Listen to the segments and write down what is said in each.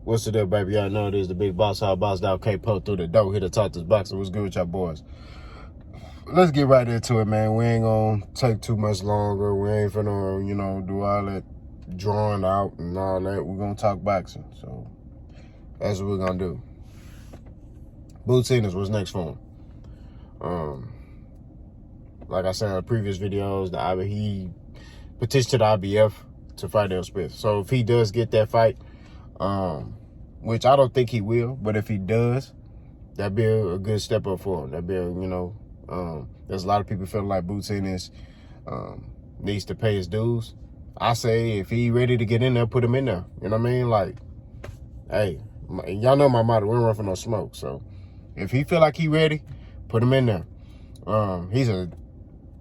What's the deal, baby? Y'all know it is the big boss. How boss out K-Po through the door. Here to talk this boxer. What's good with y'all boys? Let's get right into it, man. We ain't gonna take too much longer. We ain't finna, do all that drawing out and all that. We're gonna talk boxing. So that's what we're gonna do. Boots Enis, what's next for him? Like I said in the previous videos, he petitioned to the IBF to fight L. Smith. So if he does get that fight, which I don't think he will, but if he does, that'd be a good step up for him. That'd be there's a lot of people feeling like Boots Enis needs to pay his dues. I say if he ready to get in there, put him in there. You know what I mean? Like, hey, y'all know my motto, we don't run for no smoke. So if he feel like he ready, put him in there.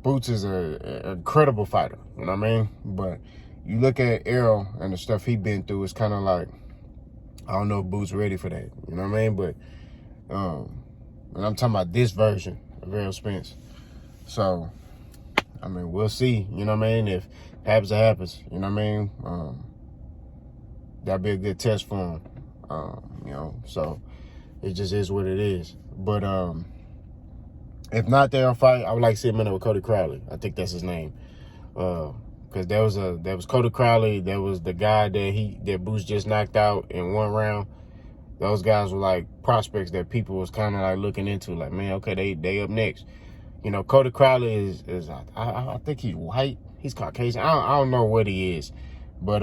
Boots is a incredible fighter, you know what I mean? But you look at Errol and the stuff he been through, it's kind of like, I don't know if Boots ready for that, you know what I mean? But and I'm talking about this version of Errol Spence. So, I mean, we'll see, you know what I mean? If it happens, it happens, you know what I mean? That'd be a good test for him, so it just is what it is. But if not there fight, I would like to see him in there with Cody Crowley. I think that's his name. Because there was Cody Crowley, there was the guy that Boots just knocked out in one round. Those guys were like prospects that people was kind of like looking into, like, man, okay, they up next. Cody Crowley is I think he's white, he's Caucasian. I don't know what he is, but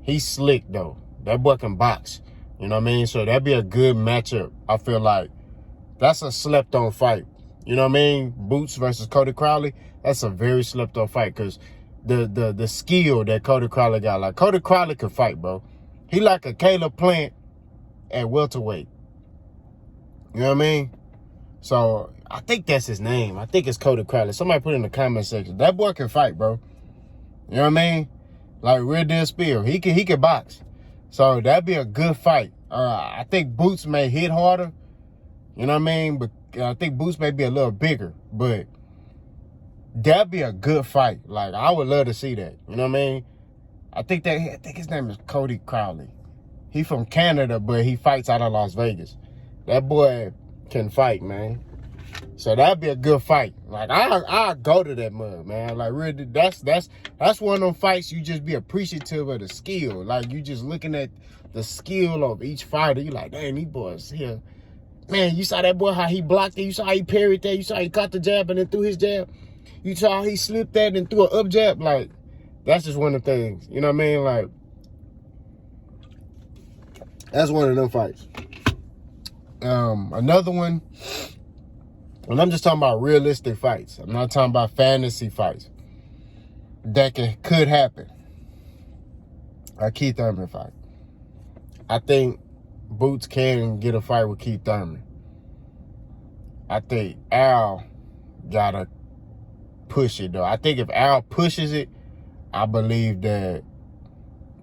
he's slick though. That boy can box. You know what I mean? So that'd be a good matchup. I feel like that's a slept-on fight. You know what I mean? Boots versus Cody Crowley, that's a very slept-on fight because the skill that Cody Crowley got. Like, Cody Crowley can fight, bro. He like a Caleb Plant at welterweight. You know what I mean? So I think that's his name. I think it's Cody Crowley. Somebody put it in the comment section. That boy can fight, bro. You know what I mean? Like real deal spill. He can box. So that'd be a good fight. I think Boots may hit harder. You know what I mean? But I think Boots may be a little bigger. But that'd be a good fight. Like, I would love to see that. You know what I mean? I think his name is Cody Crowley. He from Canada, but he fights out of Las Vegas. That boy can fight, man. So that'd be a good fight. Like, I'll go to that mug, man. Like, really, that's one of them fights you just be appreciative of the skill. Like, you just looking at the skill of each fighter. You like, dang, these boys here. Man, you saw that boy, how he blocked it. You saw how he parried that. You saw how he caught the jab and then threw his jab. You saw how he slipped that and threw an up jab. Like, that's just one of the things. You know what I mean? Like, that's one of them fights. Another one, and I'm just talking about realistic fights. I'm not talking about fantasy fights that could happen. A Keith Thurman fight. I think Boots can get a fight with Keith Thurman. I think Al gotta push it, though. I think if Al pushes it, I believe that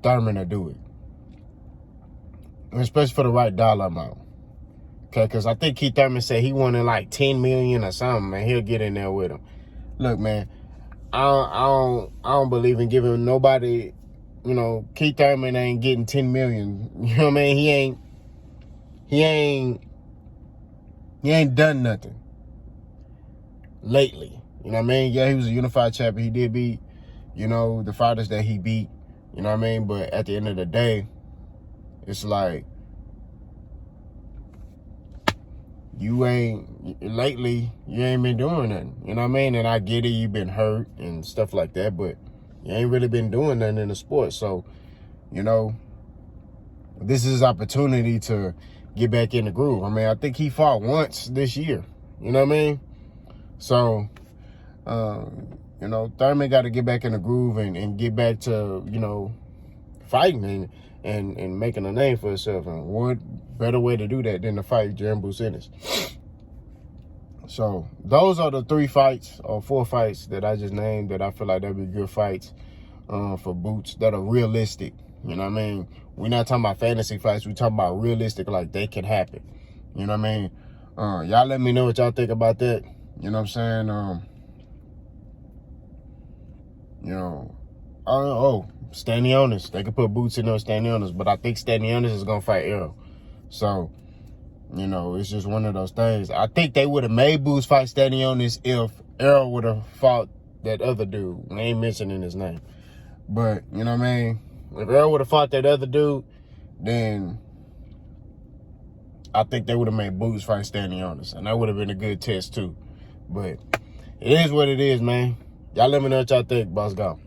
Thurman will do it. Especially for the right dollar amount. Okay, because I think Keith Thurman said he wanted like $10 million or something, and he'll get in there with him. Look, man, I don't believe in giving nobody, Keith Thurman ain't getting $10 million. You know what I mean? He ain't done nothing lately. You know what I mean? Yeah, he was a unified champion. He did beat, the fighters that he beat. You know what I mean? But at the end of the day, it's like, you ain't been doing nothing. You know what I mean? And I get it, you've been hurt and stuff like that, but you ain't really been doing nothing in the sport. So, this is his opportunity to get back in the groove. I mean, I think he fought once this year. You know what I mean? So, Thurman got to get back in the groove and get back to, fighting and making a name for himself. And what better way to do that than to fight Jaron BOOTS Enis? So those are the 3 fights or 4 fights that I just named that I feel like that'd be good fights for Boots that are realistic. You know what I mean? We're not talking about fantasy fights. We're talking about realistic, like they can happen. You know what I mean? Y'all let me know what y'all think about that. You know what I'm saying? Enis. They could put Boots in there, Enis. But I think Enis is going to fight Errol. So, you know, it's just one of those things. I think they would have made Boots fight Enis if Errol would have fought that other dude. I ain't mentioning his name. But, you know what I mean? If Errol would have fought that other dude, then I think they would have made Boots fight Enis. And that would have been a good test, too. But it is what it is, man. Y'all let me know what y'all think. Boss, go.